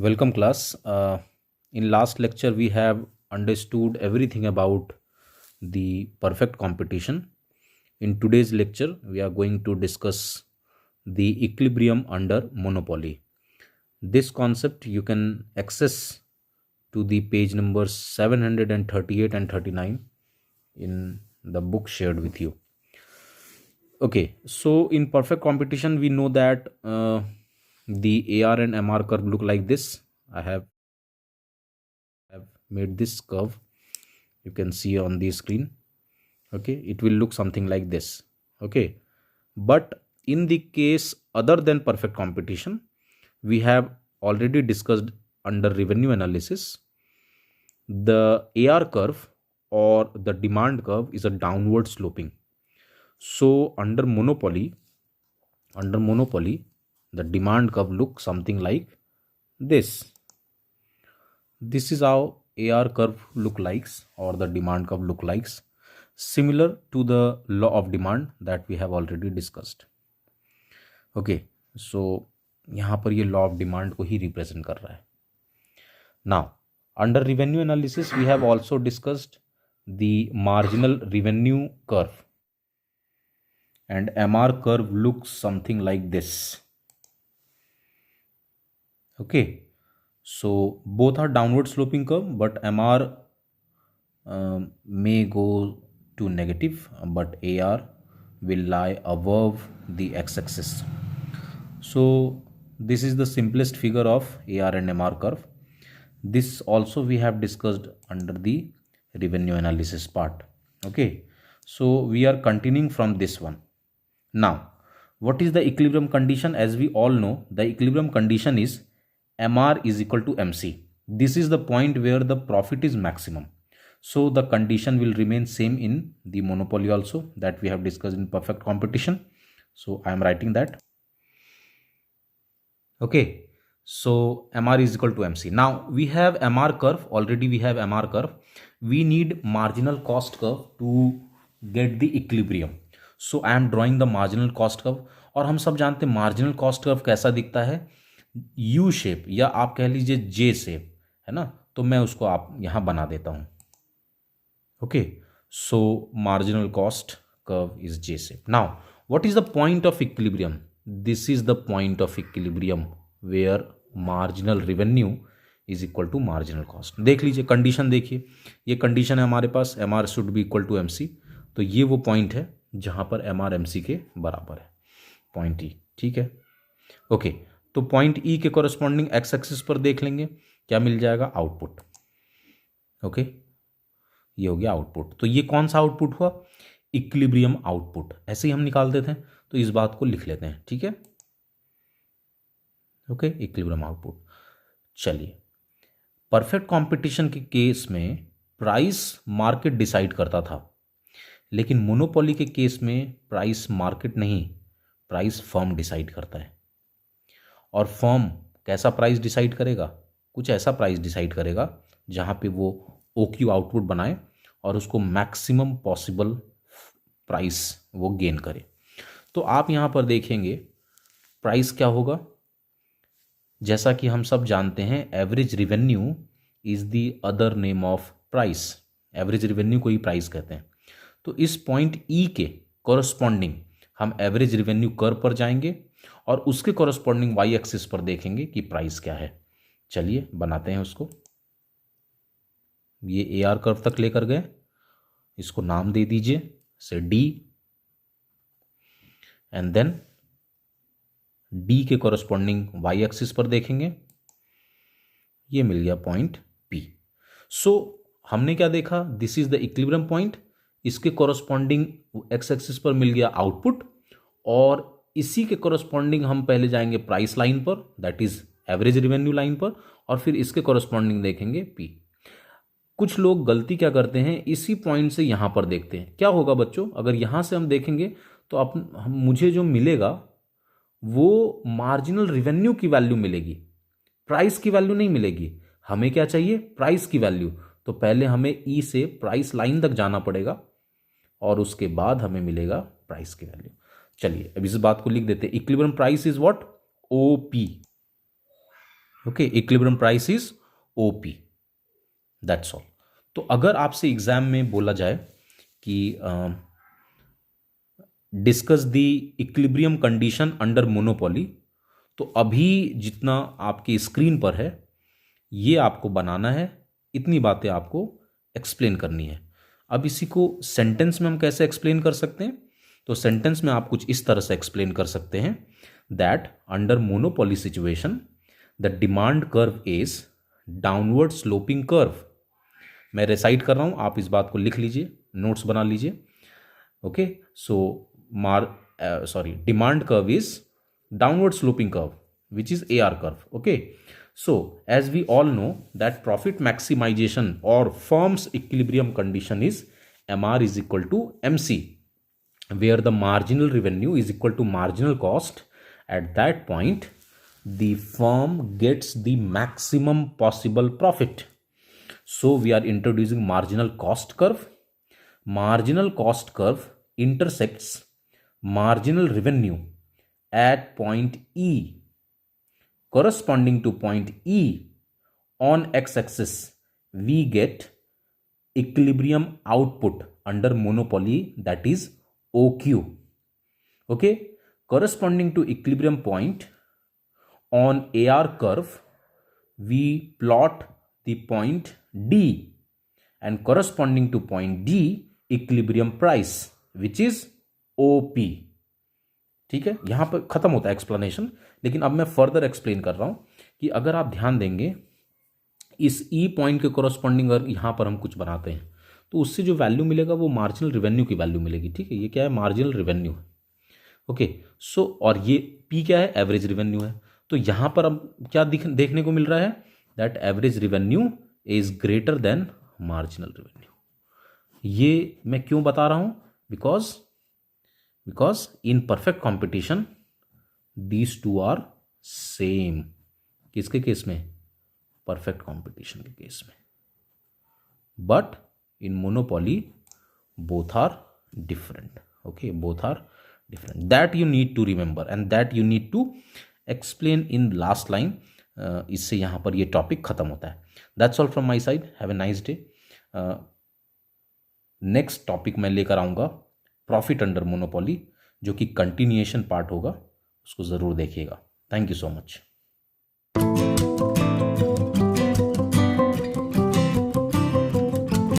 Welcome class. In last lecture we have understood everything about the perfect competition. In today's lecture we are going to discuss the equilibrium under monopoly. This concept you can access to the page numbers 738 and 39 in the book shared with you. Okay, so in perfect competition we know that the AR and MR curve look like this. I have made this curve, you can see on the screen. Okay, it will look something like this. Okay, but in the case other than perfect competition, we have already discussed under revenue analysis, the AR curve or the demand curve is a downward sloping. So under monopoly, the demand curve looks something like this. This is how AR curve look likes or the demand curve look likes, similar to the law of demand that we have already discussed. Okay, so यहाँ पर ये law of demand को ही represent कर रहा है. Now, under revenue analysis we have also discussed the marginal revenue curve, and MR curve looks something like this. Okay, so both are downward sloping curve, but MR may go to negative, but AR will lie above the x-axis. So this is the simplest figure of AR and MR curve. This also we have discussed under the revenue analysis part. Okay, so we are continuing from this one. Now, what is the equilibrium condition? As we all know, the equilibrium condition is MR is equal to MC. This is the point where the profit is maximum. So the condition will remain same in the monopoly also, that we have discussed in perfect competition. So I am writing that. Okay, so MR is equal to MC. Now we have MR curve, already we have MR curve. We need marginal cost curve to get the equilibrium. So I am drawing the marginal cost curve. और हम सब जानते हैं marginal cost curve कैसा दिखता है, U shape या आप कह लीजिए J शेप, है ना. तो मैं उसको आप यहाँ बना देता हूँ. Okay, so marginal cost curve is J shape. Now, what is the point of equilibrium? This is the point of equilibrium where marginal revenue is equal to marginal cost. देख लीजिए कंडीशन, देखिए ये कंडीशन है हमारे पास, MR should be equal to MC. तो ये वो point है जहाँ पर MR MC के बराबर है, पॉइंट E. ठीक है. ओके, तो पॉइंट E के कोरस्पॉन्डिंग एक्स एक्सिस पर देख लेंगे क्या मिल जाएगा, आउटपुट. ओके, ये हो गया आउटपुट. तो ये कौन सा आउटपुट हुआ, इक्विलिब्रियम आउटपुट. ऐसे ही हम निकाल देते हैं, तो इस बात को लिख लेते हैं. ठीक है. Okay, equilibrium output. चलिए, परफेक्ट कंपटीशन के केस में प्राइस मार्केट डिसाइड करता था, लेकिन मोनोपोली के केस में प्राइस मार्केट नहीं, प्राइस फर्म डिसाइड करता है. और फर्म कैसा प्राइस डिसाइड करेगा, कुछ ऐसा प्राइस डिसाइड करेगा जहाँ पे वो OQ आउटपुट बनाए और उसको मैक्सिमम पॉसिबल प्राइस वो गेन करे. तो आप यहाँ पर देखेंगे प्राइस क्या होगा, जैसा कि हम सब जानते हैं average revenue is the other name of price. Average revenue को ही प्राइस कहते हैं. तो इस पॉइंट E के कोरस्पॉन्डिंग हम एवरेज रिवेन्यू कर्व पर जाएंगे और उसके कोरस्पॉन्डिंग वाई एक्सिस पर देखेंगे कि प्राइस क्या है. चलिए बनाते हैं उसको. ये AR कर्व तक लेकर गए, इसको नाम दे दीजिए से D, एंड देन D के कोरस्पॉन्डिंग वाई एक्सिस पर देखेंगे, ये मिल गया पॉइंट P. सो हमने क्या देखा, this is the equilibrium point. इसके कोरस्पॉन्डिंग एक्स एक्सिस पर मिल गया आउटपुट, और इसी के कोरस्पॉन्डिंग हम पहले जाएंगे प्राइस लाइन पर, that is average revenue line पर, और फिर इसके कोरस्पॉन्डिंग देखेंगे P. कुछ लोग गलती क्या करते हैं, इसी पॉइंट से यहां पर देखते हैं. क्या होगा बच्चों, अगर यहां से हम देखेंगे तो मुझे जो मिलेगा वो मार्जिनल रिवेन्यू की वैल्यू मिलेगी, प्राइस की वैल्यू नहीं मिलेगी. हमें क्या चाहिए, प्राइस की वैल्यू. तो पहले हमें E से प्राइस लाइन तक जाना पड़ेगा और उसके बाद हमें मिलेगा प्राइस की वैल्यू. चलिए अब इस बात को लिख देते हैं. Equilibrium price is what, OP. Okay, equilibrium price is OP, that's all. तो अगर आपसे एग्जाम में बोला जाए कि discuss the equilibrium condition under monopoly, तो अभी जितना आपकी स्क्रीन पर है ये आपको बनाना है, इतनी बातें आपको एक्सप्लेन करनी है। अब इसी को सेंटेंस में हम कैसे एक्सप्लेन कर सकते हैं? तो सेंटेंस में आप कुछ इस तरह से एक्सप्लेन कर सकते हैं that under monopoly situation the demand curve is downward sloping curve. मैं रिसाइट कर रहा हूं, आप इस बात को लिख लीजिए, नोट्स बना लीजिए। Okay, so demand curve is downward sloping curve, which is AR curve. Okay, so as we all know that profit maximization or firm's equilibrium condition is MR is equal to MC, where the marginal revenue is equal to marginal cost. At that point the firm gets the maximum possible profit. So we are introducing marginal cost curve. Marginal cost curve intersects marginal revenue at point E, corresponding to point E on x-axis we get equilibrium output under monopoly, that is OQ. Okay, corresponding to equilibrium point on AR curve we plot the point D, and corresponding to point D equilibrium price, which is OP. ठीक है, यहां पर खत्म होता है explanation, लेकिन अब मैं फर्दर एक्सप्लेन कर रहा हूं कि अगर आप ध्यान देंगे इस ई पॉइंट के कोरस्पॉन्डिंग अगर यहां पर हम कुछ बनाते हैं तो उससे जो वैल्यू मिलेगा वो मार्जिनल रिवेन्यू की वैल्यू मिलेगी। ठीक है, ये क्या है? Marginal revenue. ओके, सो और ये पी क्या है? एवरेज रिवेन्यू है। तो यहां पर अब क्या देखने को मिल रहा है? That average revenue is greater than marginal revenue. ये मैं क्यों बता रहा हूं? Because in perfect competition these two are same. किसके केस में? परफेक्ट कॉम्पिटिशन के केस में। But in monopoly both are different. Okay, both are different. That you need to remember and that you need to explain in last line. इससे यहाँ पर ये topic खत्म होता है। That's all from my side. Have a nice day. Next topic मैं लेकर आऊँगा प्रॉफिट अंडर मोनोपोली, जो कि कंटिन्यूएशन पार्ट होगा, उसको ज़रूर देखिएगा। Thank you so much.